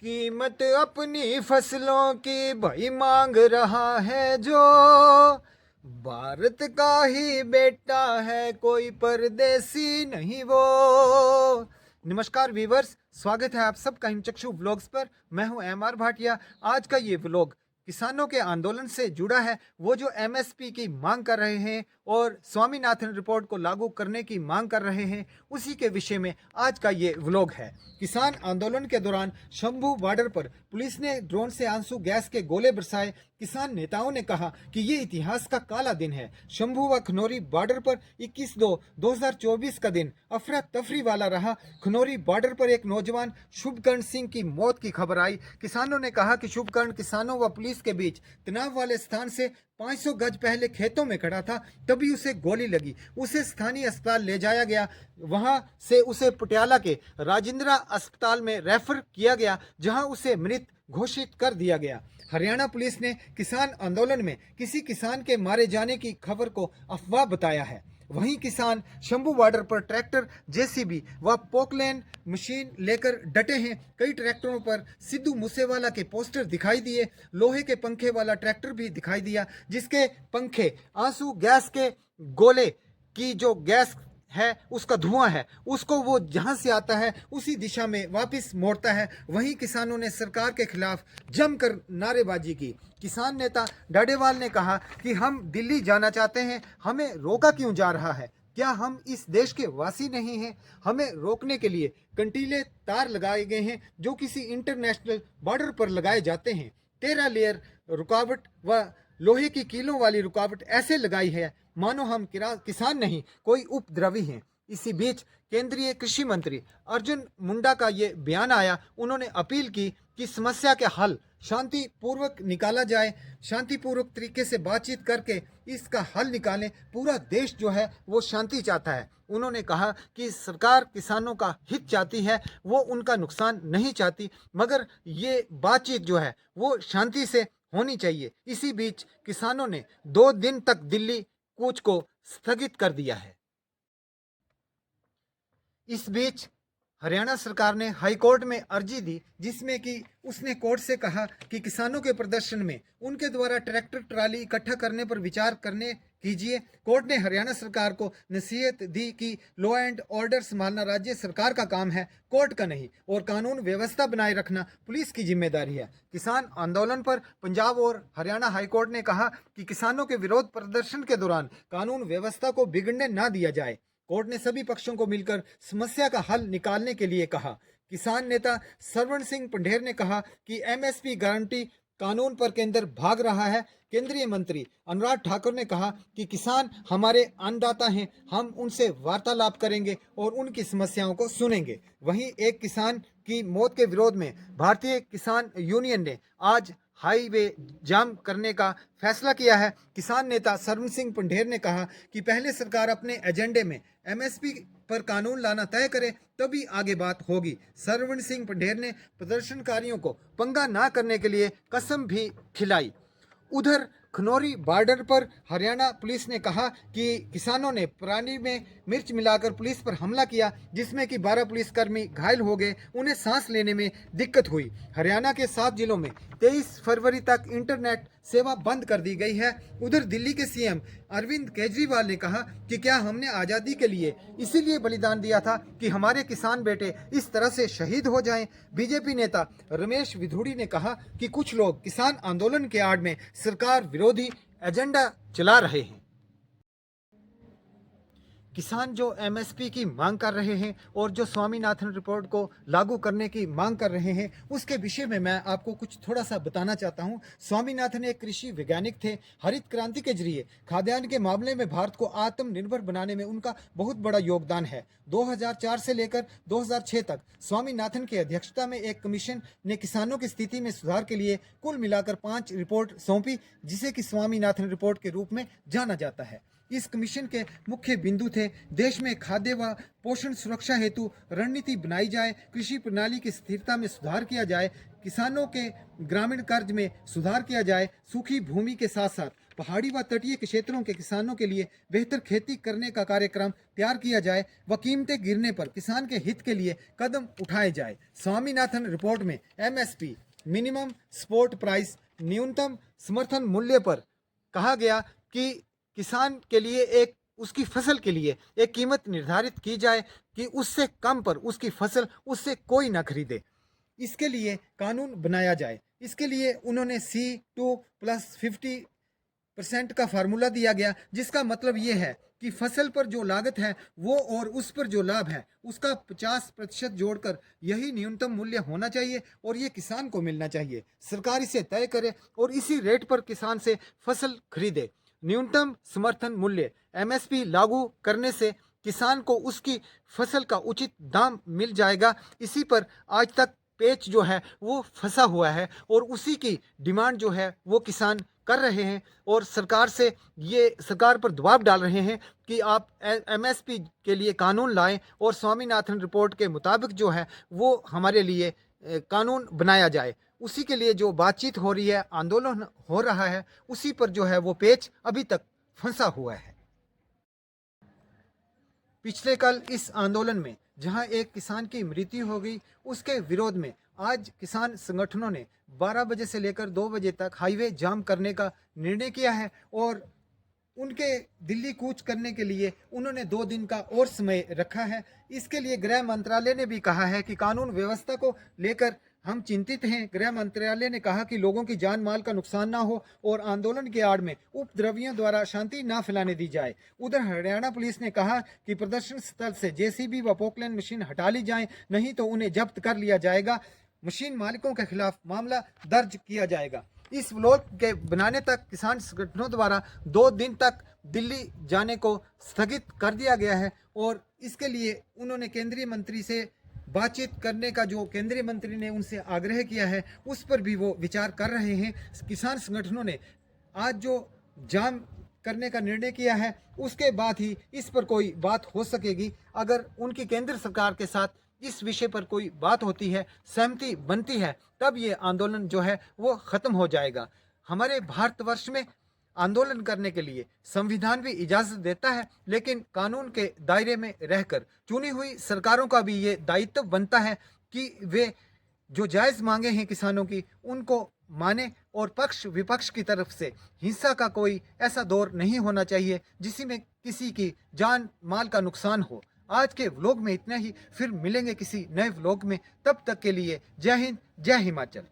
कीमत अपनी फसलों की भाई मांग रहा है जो भारत का ही बेटा है, कोई परदेसी नहीं वो। नमस्कार वीवर्स, स्वागत है आप सबका हिमचक्षु व्लॉग्स पर। मैं हूं एमआर भाटिया। आज का ये व्लॉग किसानों के आंदोलन से जुड़ा है। वो जो एमएसपी की मांग कर रहे हैं और स्वामीनाथन रिपोर्ट को लागू करने की मांग कर रहे हैं, उसी के विषय में आज का ये व्लॉग है। किसान आंदोलन के दौरान शंभू बॉर्डर पर पुलिस ने ड्रोन से आंसू गैस के गोले बरसाए। किसान नेताओं ने कहा कि ये इतिहास का काला दिन है। शंभू व खनौरी बॉर्डर पर 21/2/2024 का दिन अफरा तफरी वाला रहा। खनौरी बॉर्डर पर एक नौजवान शुभकर्ण सिंह की मौत की खबर आई। किसानों ने कहा कि शुभकर्ण किसानों व पुलिस के बीच तनाव वाले स्थान से 500 गज पहले खेतों में खड़ा था, तभी उसे गोली लगी। उसे स्थानीय अस्पताल ले जाया गया। वहां से उसे पटियाला के राजेंद्रा अस्पताल में रेफर किया गया, जहां उसे मृत घोषित कर दिया गया। हरियाणा पुलिस ने किसान आंदोलन में किसी किसान के मारे जाने की खबर को अफवाह बताया है। वहीं किसान शंभू बॉर्डर पर ट्रैक्टर, जेसीबी व पोकलैन मशीन लेकर डटे हैं। कई ट्रैक्टरों पर सिद्धू मूसेवाला के पोस्टर दिखाई दिए। लोहे के पंखे वाला ट्रैक्टर भी दिखाई दिया, जिसके पंखे आंसू गैस के गोले की जो गैस है उसका धुआं है, उसको वो जहां से आता है उसी दिशा में वापस मोड़ता है। वहीं किसानों ने सरकार के खिलाफ जमकर नारेबाजी की। किसान नेता डाडेवाल ने कहा कि हम दिल्ली जाना चाहते हैं, हमें रोका क्यों जा रहा है? क्या हम इस देश के वासी नहीं हैं? हमें रोकने के लिए कंटीले तार लगाए गए हैं, जो किसी इंटरनेशनल बॉर्डर पर लगाए जाते हैं। 13 लेयर रुकावट व लोहे की कीलों वाली रुकावट ऐसे लगाई है मानो हम किसान नहीं, कोई उपद्रवी हैं। इसी बीच केंद्रीय कृषि मंत्री अर्जुन मुंडा का ये बयान आया। उन्होंने अपील की कि समस्या के हल शांतिपूर्वक निकाला जाए, शांतिपूर्वक तरीके से बातचीत करके इसका हल निकालें। पूरा देश जो है वो शांति चाहता है। उन्होंने कहा कि सरकार किसानों का हित चाहती है, वो उनका नुकसान नहीं चाहती, मगर ये बातचीत जो है वो शांति से होनी चाहिए। इसी बीच किसानों ने 2 दिन तक दिल्ली कूच को स्थगित कर दिया है। इस बीच हरियाणा सरकार ने हाई कोर्ट में अर्जी दी, जिसमें कि उसने कोर्ट से कहा कि किसानों के प्रदर्शन में उनके द्वारा ट्रैक्टर ट्राली इकट्ठा करने पर विचार करने कीजिए। कोर्ट ने हरियाणा सरकार को नसीहत दी कि लॉ एंड ऑर्डर संभालना राज्य सरकार का काम है, कोर्ट का नहीं, और कानून व्यवस्था बनाए रखना पुलिस की जिम्मेदारी है। किसान आंदोलन पर पंजाब और हरियाणा हाईकोर्ट ने कहा कि किसानों के विरोध प्रदर्शन के दौरान कानून व्यवस्था को बिगड़ने न दिया जाए। कोर्ट ने सभी पक्षों को मिलकर समस्या का हल निकालने के लिए कहा। किसान नेता सरवण सिंह पंढेर ने कहा कि एमएसपी गारंटी कानून पर केंद्र भाग रहा है। केंद्रीय मंत्री अनुराग ठाकुर ने कहा कि किसान हमारे अन्नदाता हैं, हम उनसे वार्तालाप करेंगे और उनकी समस्याओं को सुनेंगे। वहीं एक किसान की मौत के विरोध में भारतीय किसान यूनियन ने आज हाईवे जाम करने का फैसला किया है। किसान नेता सरवण सिंह पंढेर ने कहा कि पहले सरकार अपने एजेंडे में एमएसपी पर कानून लाना तय करे, तभी आगे बात होगी। सरवण सिंह पंढेर ने प्रदर्शनकारियों को पंगा ना करने के लिए कसम भी खिलाई। उधर खनौरी बॉर्डर पर हरियाणा पुलिस ने कहा कि किसानों ने पानी में मिर्च मिलाकर पुलिस पर हमला किया, जिसमें कि 12 पुलिसकर्मी घायल हो गए, उन्हें सांस लेने में दिक्कत हुई। हरियाणा के 7 जिलों में 23 फरवरी तक इंटरनेट सेवा बंद कर दी गई है। उधर दिल्ली के सीएम अरविंद केजरीवाल ने कहा कि क्या हमने आज़ादी के लिए इसीलिए बलिदान दिया था कि हमारे किसान बेटे इस तरह से शहीद हो जाएं। बीजेपी नेता रमेश विधुड़ी ने कहा कि कुछ लोग किसान आंदोलन के आड़ में सरकार विरोधी एजेंडा चला रहे हैं। किसान जो एमएसपी की मांग कर रहे हैं और जो स्वामीनाथन रिपोर्ट को लागू करने की मांग कर रहे हैं, उसके विषय में मैं आपको कुछ थोड़ा सा बताना चाहता हूं। स्वामीनाथन एक कृषि वैज्ञानिक थे। हरित क्रांति के जरिए खाद्यान्न के मामले में भारत को आत्मनिर्भर बनाने में उनका बहुत बड़ा योगदान है। 2004 से लेकर 2006 तक स्वामीनाथन की अध्यक्षता में एक कमीशन ने किसानों की स्थिति में सुधार के लिए कुल मिलाकर 5 रिपोर्ट सौंपी, जिसे कि स्वामीनाथन रिपोर्ट के रूप में जाना जाता है। इस कमीशन के मुख्य बिंदु थे: देश में खाद्य व पोषण सुरक्षा हेतु रणनीति बनाई जाए, कृषि प्रणाली की स्थिरता में सुधार किया जाए, किसानों के ग्रामीण कर्ज में सुधार किया जाए, सूखी भूमि के साथ साथ पहाड़ी व तटीय क्षेत्रों के किसानों के लिए बेहतर खेती करने का कार्यक्रम तैयार किया जाए व कीमतें गिरने पर किसान के हित के लिए कदम उठाए जाए। स्वामीनाथन रिपोर्ट में एमएसपी मिनिमम सपोर्ट प्राइस न्यूनतम समर्थन मूल्य पर कहा गया कि किसान के लिए एक उसकी फसल के लिए एक कीमत निर्धारित की जाए कि उससे कम पर उसकी फसल उससे कोई ना खरीदे। इसके लिए कानून बनाया जाए। इसके लिए उन्होंने C2+50% का फार्मूला दिया गया, जिसका मतलब ये है कि फसल पर जो लागत है वो और उस पर जो लाभ है उसका 50% जोड़कर यही न्यूनतम मूल्य होना चाहिए और ये किसान को मिलना चाहिए। सरकार इसे तय करे और इसी रेट पर किसान से फसल खरीदे। न्यूनतम समर्थन मूल्य एमएसपी लागू करने से किसान को उसकी फसल का उचित दाम मिल जाएगा। इसी पर आज तक पेच जो है वो फंसा हुआ है और उसी की डिमांड जो है वो किसान कर रहे हैं और सरकार से ये सरकार पर दबाव डाल रहे हैं कि आप एमएसपी के लिए कानून लाएं और स्वामीनाथन रिपोर्ट के मुताबिक जो है वो हमारे लिए कानून बनाया जाए। उसी के लिए जो बातचीत हो रही है, आंदोलन हो रहा है, उसी पर जो है वो पेच अभी तक फंसा हुआ है। पिछले कल इस आंदोलन में जहां एक किसान की मृत्यु हो गई, उसके विरोध में आज किसान संगठनों ने 12 बजे से लेकर 2 बजे तक हाईवे जाम करने का निर्णय किया है और उनके दिल्ली कूच करने के लिए उन्होंने 2 दिन का और समय रखा है। इसके लिए गृह मंत्रालय ने भी कहा है कि कानून व्यवस्था को लेकर हम चिंतित हैं। गृह मंत्रालय ने कहा कि लोगों की जान माल का नुकसान ना हो और आंदोलन के आड़ में उपद्रवियों द्वारा शांति ना फैलाने दी जाए। उधर हरियाणा पुलिस ने कहा कि प्रदर्शन स्थल से जेसीबी व पोकलैंड मशीन हटा ली जाए, नहीं तो उन्हें जब्त कर लिया जाएगा। मशीन मालिकों के खिलाफ मामला दर्ज किया जाएगा। इस व्लॉग के बनाने तक किसान संगठनों द्वारा 2 दिन तक दिल्ली जाने को स्थगित कर दिया गया है और इसके लिए उन्होंने केंद्रीय मंत्री से बातचीत करने का जो केंद्रीय मंत्री ने उनसे आग्रह किया है उस पर भी वो विचार कर रहे हैं। किसान संगठनों ने आज जो जाम करने का निर्णय किया है उसके बाद ही इस पर कोई बात हो सकेगी। अगर उनकी केंद्र सरकार के साथ इस विषय पर कोई बात होती है, सहमति बनती है, तब ये आंदोलन जो है वो खत्म हो जाएगा। हमारे भारतवर्ष में आंदोलन करने के लिए संविधान भी इजाजत देता है, लेकिन कानून के दायरे में रहकर चुनी हुई सरकारों का भी ये दायित्व बनता है कि वे जो जायज़ मांगे हैं किसानों की उनको माने और पक्ष विपक्ष की तरफ से हिंसा का कोई ऐसा दौर नहीं होना चाहिए जिसमें किसी की जान माल का नुकसान हो। आज के व्लॉग में इतना ही, फिर मिलेंगे किसी नए व्लॉग में। तब तक के लिए जय हिंद, जय हिमाचल।